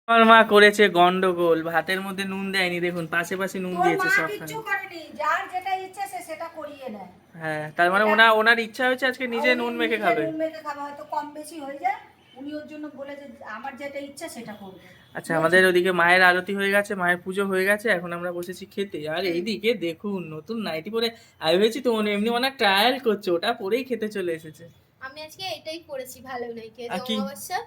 আমার মা করেছে গন্ডগোল, ভাতের মধ্যে নুন দেয়নি, দেখুন পাশে পাশে নুন দিয়েছে সব। যার যেটা ইচ্ছে সে সেটা করিয়ে নেয়। হ্যাঁ, তার মানে ওনার ইচ্ছা হয়েছে আজকে নিজে নুন মেখে খাবে। নুন মেখে খাবে, হয়তো কম বেশি হয়ে যায়, উনি ওর জন্য বলে যে আমার যেটা ইচ্ছা সেটা করবে। আচ্ছা, আমাদের ওদিকে মায়ের আরতি হয়ে গেছে, মায়ের পুজো হয়ে গেছে, এখন আমরা বসেছি খেতে। আর এইদিকে দেখুন নতুন নাইটি পরে আমি ভেবেছি তো এমনি অনেক ট্রায়াল করছে, ওটা পরেই খেতে চলে এসেছে। আমি আজকে এটাই পরেছি, ভালো নাইটি।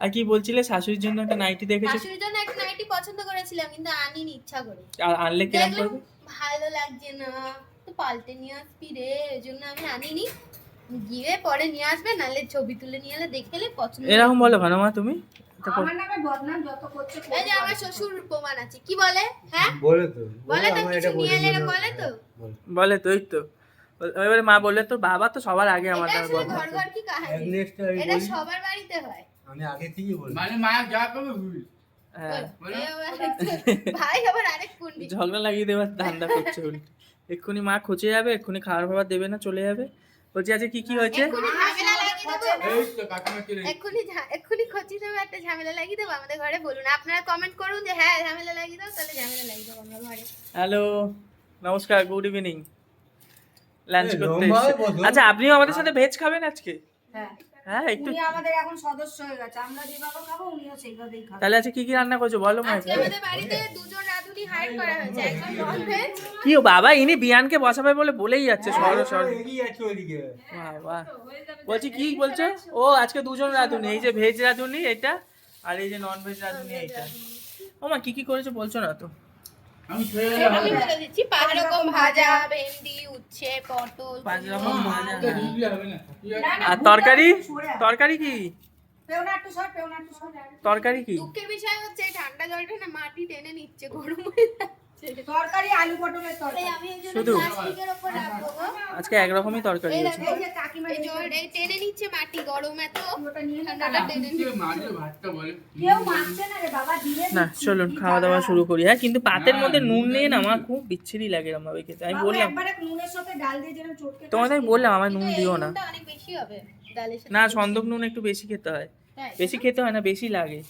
আর কি বলছিলে শাশুড়ির জন্য একটা নাইটি দেখেছি? শাশুড়ির জন্য একটা নাইটি পছন্দ করেছিলাম কিন্তু আনিনি ইচ্ছা করে। আর আনলে কিরকম করবে? ভালো লাগছে না তো পাল্টে নিয়ে আসবি রে, এজন্য আমি আনিনি। গিয়ে পরে নিয়ে আসবে, নালে ছবি তুলে নিয়ে এলে দেখে এলে পছন্দ। এরকম বলো কেন মা তুমি? আমার নামে বদনাম যত করছে। এই যে আমার শ্বশুর প্রমাণ আছে, কি বলে? হ্যাঁ বলে তো কিছু নিয়ে এলে বলে তো বলে তো, এই তো এবারে মা বললে তো বাবা তো সবার আগে আমার নামে ঘর বদনাম। ঘর কি কাহিনী, নেক্সট আমি এটা বলি, সবার বাড়িতে হয়। আমি আগে থেকেই বলি মানে মা যা করবে ভুল। হ্যাঁ, ভাই আবার আরেক পন্ডিত। ঝগড়া লাগিয়ে দেওয়ার ধান্দা করছে উল্টে। এক্ষুনি মা খোঁজে যাবে, এক্ষুনি খাবার ফাবার দেবে না, চলে যাবে। বলছি আজকে কি কি হয়েছে? এক্ষুনি ঝামেলা লাগিয়ে দেবো, এই তো কাকিমা চলে এসেছে। এক্ষুনি খচি দেবো, একটা ঝামেলা লাগিয়ে দেবো আমাদের ঘরে। বলুন আপনারা কমেন্ট করুন যে হ্যাঁ ঝামেলা লাগিয়ে দাও, তাহলে ঝামেলা লাগিয়ে দেবো আমরা ঘরে। হ্যালো, নমস্কার, গুড ইভিনিং। লাঞ্চ এই করতে লম্বা এসেছে। বসো। আচ্ছা, আপনিও আমাদের সাথে ভেজ খাবেন আজকে? হ্যাঁ, হ্যাঁ, একটু। উনি আমাদের এখন সদস্য হয়ে গেছে, আমরা যেভাবে খাবো উনিও সেইভাবেই খাবে। তাহলে আজকে কি কি রান্না করছো বলো মা? আজকে আমাদের বাড়িতে দুজন রাঁধুনি হায়ার করা হয়েছে, একজন ননভেজ। কি ও বাবা, ইনি বিয়ানকে বসাবে বলেই যাচ্ছে সরো সরো। এগিয়ে যাচ্ছে ওইদিকে। বাবা, বলছি কি বলছো? ও আজকে দুজন রাঁধুনি, এই যে ভেজ রাঁধুনি এটা, আর এই যে নন ভেজ রাঁধুনি এইটা। ও মা কি কি করেছো বলছো না তো? আমি খেয়ে আমি বলে দিচ্ছি, 5 রকম ভাজা, ভেন্ডি, উচ্ছে, পটল, 5 রকম ভাজা। দিলে হবে না। আর তরকারি? তরকারি কি? পেওনা একটু সর, পেওনা একটু সর। তরকারি কি? দুঃখের বিষয় হচ্ছে এই ঠান্ডা জলটা না মাটি টেনে নিচ্ছে, গরম হয়ে যাচ্ছে। তরকারি আলু পটলের তাই তরকারি। আমি এই জন্য শুধু? প্লাস্টিকের উপর রাখবো গো। আজকে একরকমই তরকারি এই হয়েছে। দেখো, এই যে কাকিমা এই জল এই টেনে নিচ্ছে মাটি, গরম এত, ওটা নিয়ে নে। ঠান্ডাটা টেনে কে নিচ্ছে। মারবে ভাতটা বলে? কেউ মারছে না রে বাবা, দিয়ে না দিচ্ছি। চলুন কি খাওয়া দাওয়া জ্বালা। শুরু করি। হ্যাঁ, কিন্তু পাতের না, মধ্যে নুন নুন নেই না, নেই। আমার খুব বিচ্ছিরি লাগে এরকম ভাবে খেতে। আমি বাবু, বললাম একবারে নুনের সাথে ডাল দিয়ে যেরকম চটকে খাস, তোমাদের বললাম আমার নুন কিন্তু এই দিও না। নুনটা অনেক বেশি হবে ডালের সাথে। না, সন্দক নুন একটু বেশি খেতে হয়। তাই? বেশি খেতে হয় না, বেশি লাগে।